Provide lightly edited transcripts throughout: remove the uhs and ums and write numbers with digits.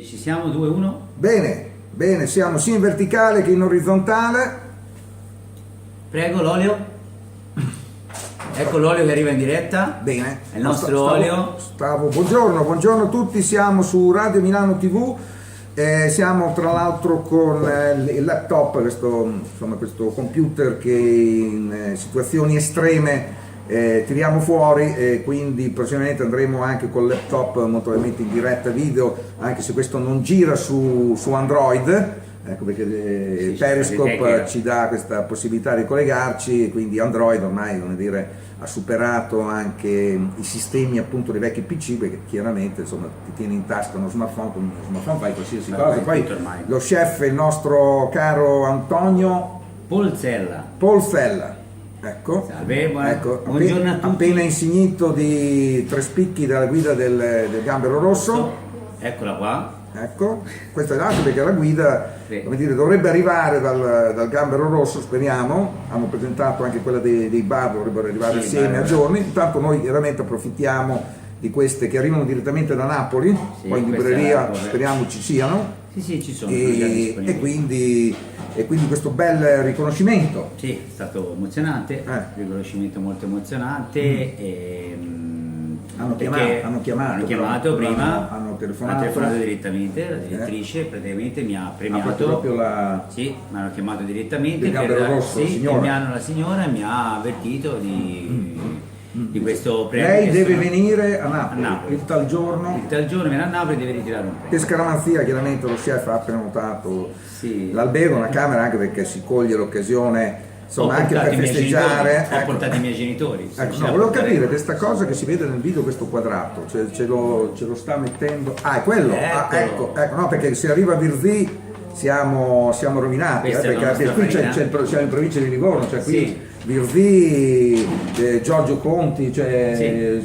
Ci siamo, 2, 1. Bene, bene, siamo sia in verticale che in orizzontale. Prego, l'olio. Ecco l'olio che arriva in diretta. Bene. È il nostro olio. Buongiorno a tutti, siamo su Radio Milano TV. Siamo tra l'altro con il laptop, questo computer che in situazioni estreme tiriamo fuori, e quindi prossimamente andremo anche col laptop molto probabilmente in diretta video, anche se questo non gira su Android, ecco perché Periscope ci dà questa possibilità di collegarci, e quindi Android ormai, come dire, ha superato anche i sistemi appunto dei vecchi PC, perché chiaramente insomma ti tieni in tasca uno smartphone, con uno smartphone fai qualsiasi cosa. Poi lo chef è il nostro caro Antonio Polzella. Ecco, salve, ecco, buongiorno a tutti. Appena insignito di 3 spicchi dalla guida del Gambero Rosso. Eccola qua. Ecco, questo è l'altro perché la guida, come dire, dovrebbe arrivare dal Gambero Rosso, speriamo. Hanno presentato anche quella dei bar, dovrebbero arrivare assieme a giorni. Intanto noi veramente approfittiamo di queste che arrivano direttamente da Napoli, poi in libreria speriamo ci siano. Sì, ci sono. E quindi questo bel riconoscimento. Sì, è stato emozionante, riconoscimento molto emozionante. Hanno chiamato prima, hanno telefonato direttamente, la direttrice praticamente mi ha premiato. Proprio la... Sì, mi hanno chiamato direttamente, signora. La signora mi ha avvertito di questo premio. Lei deve venire a Napoli, il tal giorno viene a Napoli e deve ritirare un premio. Che scaramanzia, chiaramente lo chef ha prenotato l'albergo, una camera, anche perché si coglie l'occasione insomma anche per festeggiare. Ho portato i miei genitori. Volevo capire questa cosa che si vede nel video, questo quadrato, cioè ce lo sta mettendo. Ah, è quello. Ecco, no, perché se arriva a Virzì siamo rovinati, perché qui c'è in provincia di Livorno, cioè qui Virzì, Giorgio Conti, cioè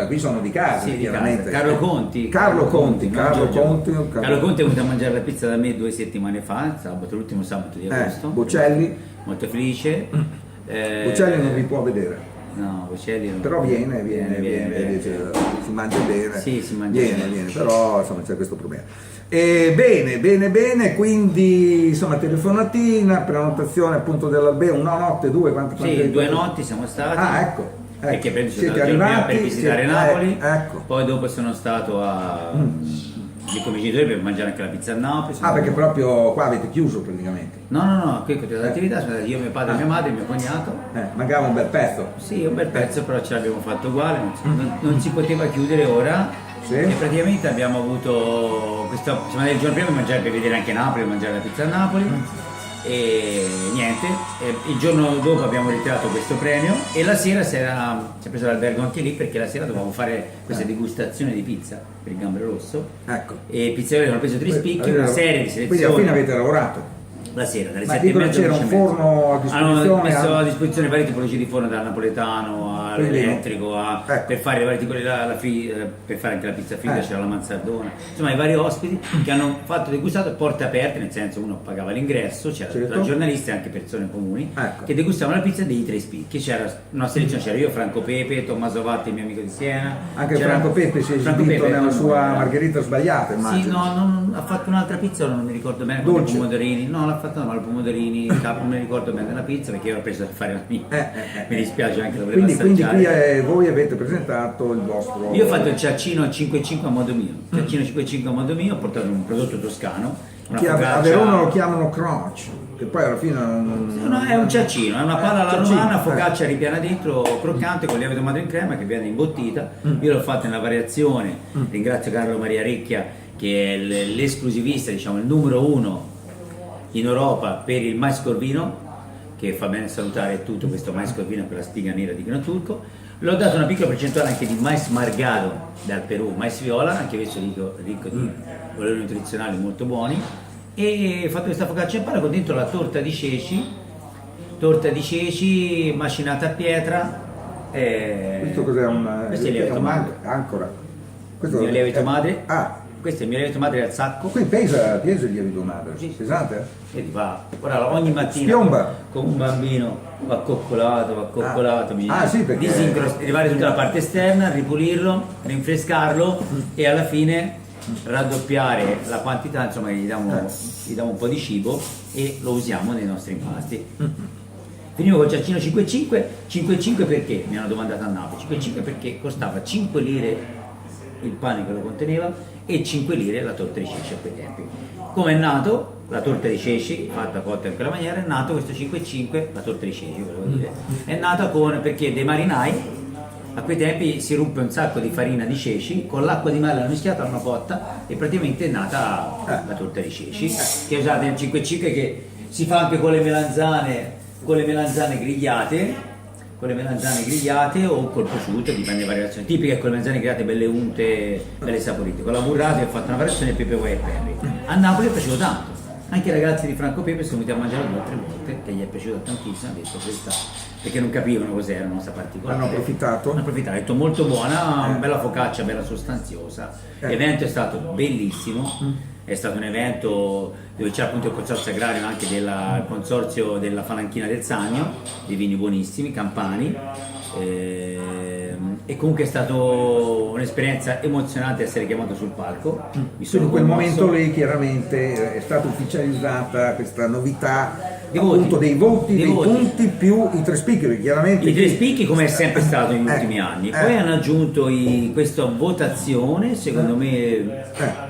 qui sono di casa, chiaramente. Carlo Conti è venuto a mangiare la pizza da me 2 settimane fa, l'ultimo sabato di agosto. Bocelli, molto felice. Bocelli non vi può vedere. No, Bocelli non. Però viene, cioè, si mangia bene. Sì, si mangia bene, però insomma c'è questo problema. Bene, quindi insomma telefonatina, prenotazione appunto dell'albergo, una notte, 2, quanti 2 notti siamo stati. Ecco. Perché siete arrivati per visitare Napoli, ecco. Poi dopo sono stato lì con i genitori per mangiare anche la pizza a Napoli. Perché proprio qua avete chiuso praticamente? No, qui continuate l'attività, sono andati io, mio padre, mia madre e mio cognato. Mancava un bel pezzo. Sì, un bel pezzo, però ce l'abbiamo fatto uguale, non si poteva chiudere ora. E praticamente abbiamo avuto siamo andati il giorno prima per mangiare, per vedere anche Napoli, per mangiare la pizza a Napoli. E niente, il giorno dopo abbiamo ritirato questo premio e la sera si è preso l'albergo anche lì, perché la sera dovevamo fare questa degustazione di pizza per il Gambero Rosso. Ecco. E i pizzaioli hanno preso 3 spicchi, una serie di selezioni. Quindi alla fine avete lavorato? La sera, dalle 7:30 c'era un forno a disposizione? Hanno messo a disposizione varie tipologie di forno, dal napoletano all'elettrico, per fare varie tipologie, per fare anche la pizza fritta c'era la mansardona, insomma i vari ospiti che hanno fatto degustato a porte aperte, nel senso uno pagava l'ingresso, c'era la giornalista e anche persone comuni che degustavano la pizza dei 3 spicchi. C'era una selezione, c'era io, Franco Pepe, Tommaso Vatti, il mio amico di Siena. Anche Franco Pepe si è esibito nella sua margherita sbagliata, immagino. Sì, no, ha fatto un'altra pizza, non mi ricordo bene, con i pomodorini. No, l'ha fatta male, pomodorini, non mi ricordo bene la pizza perché io ero preso a fare la mia. Mi dispiace anche, dovevo assaggiare. Quindi qui voi avete presentato il vostro. Io ho fatto il ciaccino 5-5 a modo mio. Ciaccino 5-5 a modo mio, ho portato un prodotto toscano. A Verona lo chiamano crunch, che poi alla fine no, è un ciaccino, è una palla alla romana, focaccia ripiana dentro, croccante, con lievito madre in crema che viene imbottita. Io l'ho fatta nella variazione. Ringrazio Carlo Maria Ricchia, che è l'esclusivista, diciamo il numero 1 in Europa per il mais corvino, che fa bene salutare tutto questo mais corvino per la spiga nera di grano turco. L'ho dato una piccola percentuale anche di mais margado dal Perù, mais viola, anche questo ricco di valori nutrizionali molto buoni, e ho fatto questa focaccia in panna con dentro la torta di ceci macinata a pietra. Questo cos'è? Questo è il lievito madre. Ancora. Questo è il lievito madre. Questo è il mio lievito madre al sacco. Qui pesa il lievito madre, pesante? Vedi, guarda, ogni mattina spiomba con un bambino va coccolato, perché arrivare tutta la parte esterna, ripulirlo, rinfrescarlo e alla fine raddoppiare la quantità, insomma gli diamo un po' di cibo e lo usiamo nei nostri impasti. Finivo col giacchino 5,5 perché? Mi hanno domandato a Napoli, 5,5 perché costava 5 lire il pane che lo conteneva e 5 lire la torta di ceci a quei tempi. Come è nato la torta di ceci, fatta cotta in quella maniera, è nato questo 5,5, la torta di ceci volevo dire, è nata perché dei marinai a quei tempi si ruppe un sacco di farina di ceci, con l'acqua di mare l'hanno mischiata a una potta e praticamente è nata la torta di ceci, che è usata nel 5,5 che si fa anche con le melanzane grigliate o col prosciutto, dipende dalle variazioni. Tipica è con le melanzane grigliate belle unte, belle saporite. Con la burrata ho fatto una variazione pepe uova e perri. A Napoli è piaciuto tanto. Anche i ragazzi di Franco Pepe sono venuti a mangiare 2 o 3 volte, che gli è piaciuto tantissimo, ha detto questa, perché non capivano cos'era questa particolare. Hanno approfittato? Hanno approfittato, ha detto molto buona, bella focaccia, bella sostanziosa. L'evento è stato bellissimo. È stato un evento dove c'era appunto il consorzio agrario anche del consorzio della Falanchina del Sannio, dei vini buonissimi, campani, e comunque è stato un'esperienza emozionante essere chiamato sul palco. In quel momento lì chiaramente è stata ufficializzata questa novità appunto dei voti. Punti più i 3 speaker, chiaramente. I 3 speaker come è sempre stato negli ultimi anni. Poi hanno aggiunto questa votazione, secondo me...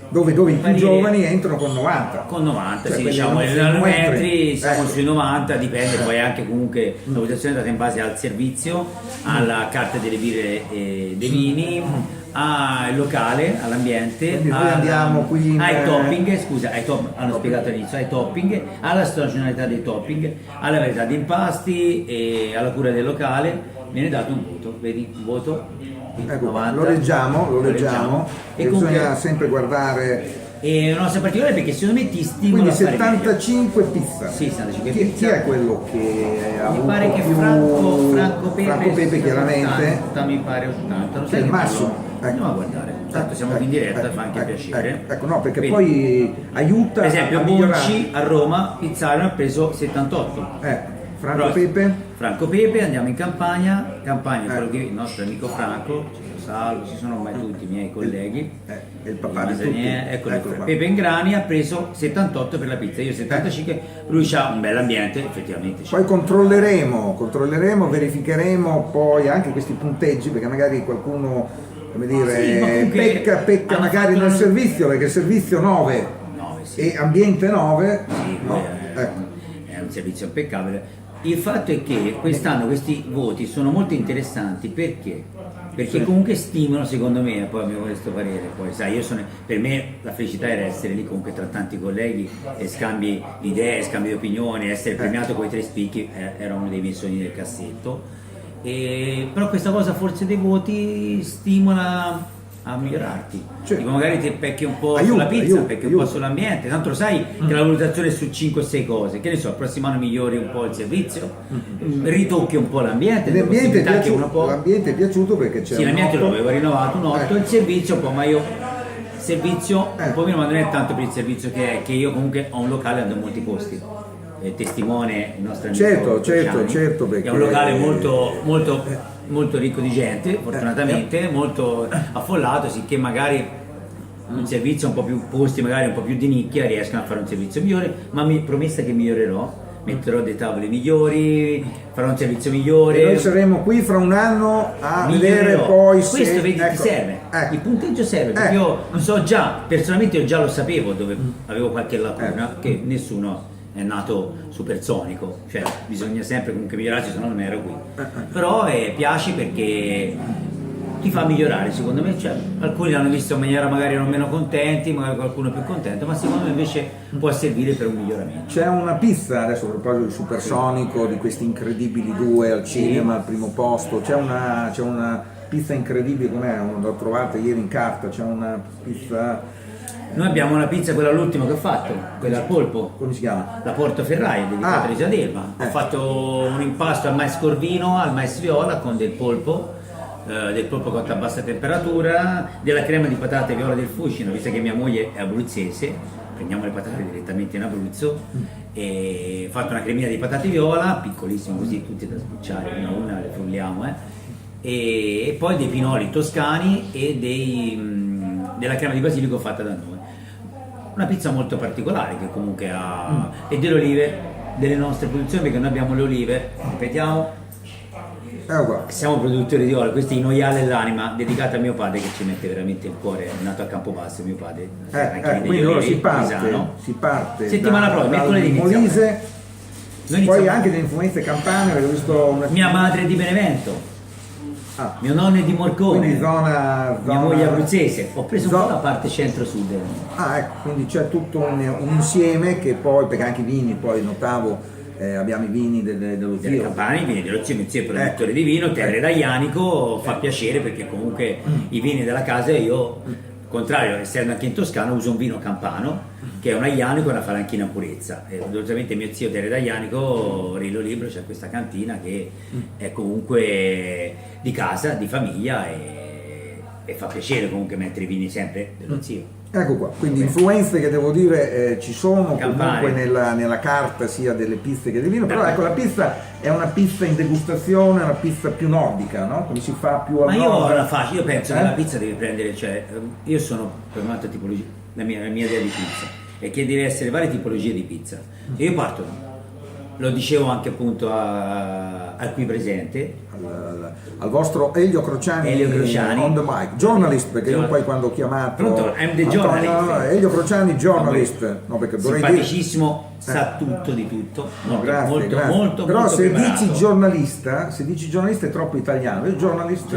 Dove i più giovani entrano con 90. Con 90, cioè, sì, diciamo, entri, siamo sui 90, dipende, poi anche comunque la votazione è data in base al servizio, alla carta delle birre e dei vini, al locale, all'ambiente, noi andiamo qui ai topping, scusa, hanno spiegato all'inizio, ai topping, alla stagionalità dei topping, alla varietà di impasti e alla cura del locale, viene dato un voto, vedi, un voto. Ecco, 90, lo leggiamo e bisogna sempre guardare. E una cosa particolare perché secondo me ti stimola. Quindi 75 pizza. Sì, 75 chi pizza. Chi è quello che ha mi avuto pare che più... Franco Pepe chiaramente 80, mi pare 80, lo è sai il che massimo. Andiamo a guardare, tanto siamo qui in diretta, fa anche piacere. Ecco, no, perché vedi, poi aiuta. per esempio a migliorare. Bonci a Roma, Pizzario ha preso 78. Franco Pepe, andiamo in Campania, quello che il nostro amico Franco, Salvo, ci sono ormai tutti i miei colleghi, il papà di tutti. Eccolo qua. Pepe Ingrani ha preso 78 per la pizza, io 75, lui c'ha un bel ambiente, effettivamente. Poi controlleremo, verificheremo poi anche questi punteggi, perché magari qualcuno, come dire, pecca magari nel servizio, perché il servizio 9 sì. E ambiente 9, sì, no? È un servizio impeccabile. Il fatto è che quest'anno questi voti sono molto interessanti perché comunque stimolano, secondo me, poi abbiamo questo parere, poi sai, per me la felicità era essere lì comunque tra tanti colleghi e scambi di idee, scambi di opinioni, essere premiato con i 3 spicchi era uno dei miei sogni del cassetto, però questa cosa forse dei voti stimola a migliorarti, Certo. Tipo magari ti pecchi un po' Aiuta, sulla pizza, aiuta, pecchi un aiuta. po' sull'ambiente, tanto lo sai che la valutazione è su 5 o 6 cose, che ne so, il prossimo anno migliori un po' il servizio, ritocchi un po' l'ambiente, L'ambiente è piaciuto perché c'è sì, l'ambiente lo avevo rinnovato un 8, il servizio un po', ma io servizio un po' meno, ma non è tanto per il servizio che io comunque ho un locale a molti posti. Testimone il nostro amico certo, perché è un locale molto ricco di gente, fortunatamente, molto affollato, sicché magari un servizio un po' più posti, magari un po' più di nicchia, riescono a fare un servizio migliore, ma promessa che migliorerò, metterò dei tavoli migliori, farò un servizio migliore. E noi saremo qui fra un anno a migliorerò. vedere poi se... Questo vedi ti serve, il punteggio serve, perché io so già, personalmente io già lo sapevo dove avevo qualche lacuna, che nessuno è nato supersonico, cioè bisogna sempre comunque migliorarsi, se no non ero qui. Però piace perché ti fa migliorare, secondo me, cioè, alcuni l'hanno visto in maniera magari non meno contenti, magari qualcuno più contento, ma secondo me invece può servire per un miglioramento. C'è una pizza, adesso a proposito di supersonico, di questi incredibili 2 al cinema, al primo posto, c'è una pizza incredibile, com'è? L'ho trovata ieri in carta, c'è una pizza... Noi abbiamo una pizza, quella l'ultima che ho fatto, quella al polpo. Come si chiama? La Portoferraio, dedicata a Risa d'Elba. Ho fatto un impasto al mais corvino, al mais viola con del polpo cotto a bassa temperatura, della crema di patate viola del Fucino, visto che mia moglie è abruzzese, prendiamo le patate direttamente in Abruzzo, e ho fatto una cremina di patate viola, piccolissime così, tutte da sbucciare, una a una le frulliamo, e poi dei pinoli toscani e della crema di basilico fatta da noi. Una pizza molto particolare che comunque ha e delle olive, delle nostre produzioni, perché noi abbiamo le olive, ripetiamo, siamo produttori di olio, questo è il noiale dell'anima dedicato a mio padre che ci mette veramente il cuore, è nato a Campobasso mio padre. Quindi ora si parte settimana prossima, mercoledì Molise, poi iniziamo. anche delle influenze campane, perché ho visto Mia madre è di Benevento, mio nonno è di Morcone, quindi zona mia moglie è abruzzese, ho preso un po' la parte centro-sud. ecco, quindi c'è tutto un insieme che poi, perché anche i vini, poi notavo, abbiamo i vini dello Delle zio. campane, i vini dello zio, mio zio è produttore di vino, Terre da Ianico, fa piacere perché comunque i vini della casa io, contrario, essendo anche in Toscana, uso un vino campano che è una Ianico e una Falanchina Purezza. E ovviamente mio zio Terre da Ianico, Rillo Libro, c'è questa cantina che è comunque di casa, di famiglia e fa piacere comunque mettere i vini sempre dello zio. Ecco qua, quindi influenze che devo dire ci sono Campane. comunque nella carta sia delle pizze che del vino, però ecco la pizza è una pizza in degustazione, una pizza più nordica, no? Come si fa più al Ma io nord. la faccio, io penso che la pizza devi prendere, cioè io sono per un'altra tipologia, la mia idea di pizza è che deve essere varie tipologie di pizza. E io parto, lo dicevo anche appunto a qui presente, al vostro Elio Crociani, on the mic, journalist, perché io poi quando ho chiamato pronto, I'm the journalist. Elio Crociani journalist, no, perché dovrei dire simpaticissimo, sa tutto di tutto, no, grazie, molto, grazie. molto, però molto se preparato. dici giornalista è troppo italiano, il journalist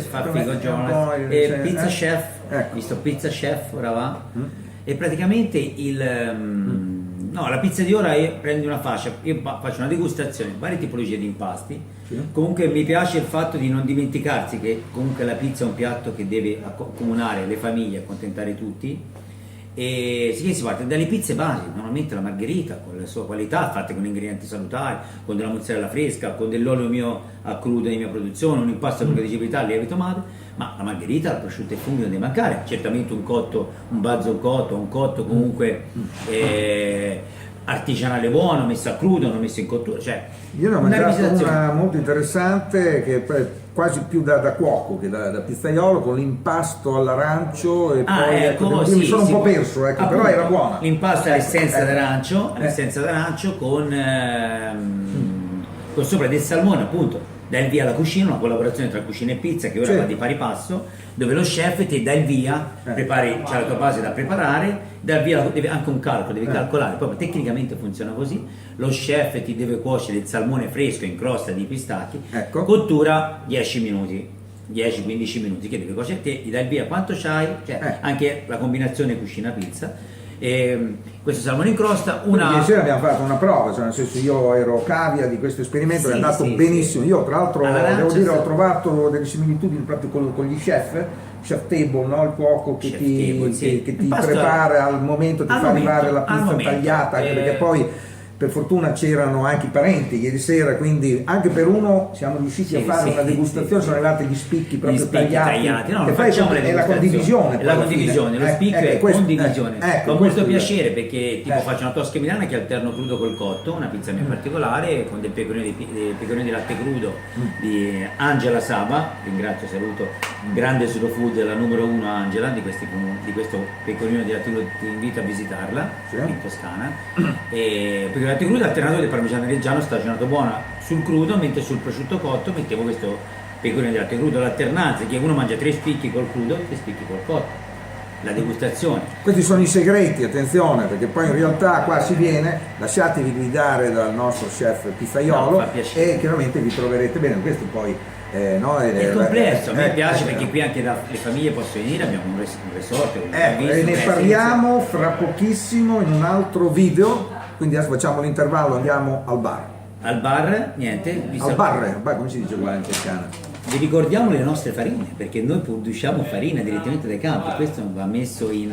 Fa figo, journalist. Pizza chef, ecco. visto pizza chef, ora va, e praticamente no, la pizza di ora prendi una fascia, io faccio una degustazione, varie tipologie di impasti. Comunque mi piace il fatto di non dimenticarsi che comunque la pizza è un piatto che deve accomunare le famiglie, accontentare tutti. E si parte dalle pizze basi, normalmente la margherita con la sua qualità, fatte con ingredienti salutari, con della mozzarella fresca, con dell'olio mio a crudo di mia produzione, un impasto con vegetabilità, lievito madre, ma la margherita, la prosciutto e il funghi non deve mancare, certamente un cotto, un bazzo cotto, un cotto comunque artigianale buono, messo a crudo, non messo in cottura, cioè io ne ho mangiato una molto interessante che è quasi più da cuoco che da pizzaiolo, con l'impasto all'arancio e poi ecco, mi sono un po' perso, ecco, appunto, però era buona. L'impasto è l'essenza d'arancio, con sopra del salmone, appunto. Dà il via alla cucina, una collaborazione tra cucina e pizza che ora va di pari passo, dove lo chef ti dà il via, prepari, c'è la tua base da preparare, dà il via, devi anche un calcolo, devi calcolare, proprio tecnicamente funziona così, lo chef ti deve cuocere il salmone fresco in crosta di pistacchi, cottura 10 minuti, 10-15 minuti, che deve cuocere, te gli dai il via quanto c'hai, cioè anche la combinazione cucina-pizza. Questo salmone in crosta, ieri sera abbiamo fatto una prova, cioè nel senso io ero cavia di questo esperimento, è andato benissimo. Io tra l'altro devo dire ho trovato delle similitudini proprio con gli chef table, no? Il cuoco che ti prepara al momento, ti fa arrivare la pizza tagliata, anche perché poi per fortuna c'erano anche i parenti ieri sera, quindi anche per uno siamo riusciti a fare una degustazione, sono arrivati gli spicchi proprio tagliati. No, che poi è la condivisione. La condivisione, lo spicco è condivisione. Fa molto piacere perché tipo faccio una tosca milana che alterno crudo col cotto, una pizza mia particolare con del pecorino di latte crudo di Angela Saba, ringrazio, saluto, grande Food, la numero 1 Angela di questo pecorino di latte crudo, ti invito a visitarla in Toscana. E latte crudo alternato del parmigiano reggiano stagionato buona sul crudo, mentre sul prosciutto cotto mettevo questo pecorino di latte crudo, l'alternanza che uno mangia 3 spicchi col crudo, 3 spicchi col cotto, la degustazione. Questi sono i segreti, attenzione, perché poi in realtà qua si viene, lasciatevi guidare dal nostro chef pizzaiolo e chiaramente vi troverete bene. Questo poi è complesso, a me piace perché qui anche le famiglie possono venire, abbiamo un resort, e ne parliamo fra pochissimo in un altro video. Quindi adesso facciamo l'intervallo, andiamo al bar. Al bar, niente. Al bar, come si dice qua in Toscana? Vi ricordiamo le nostre farine, perché noi produciamo farina direttamente dai campi, questo va messo in...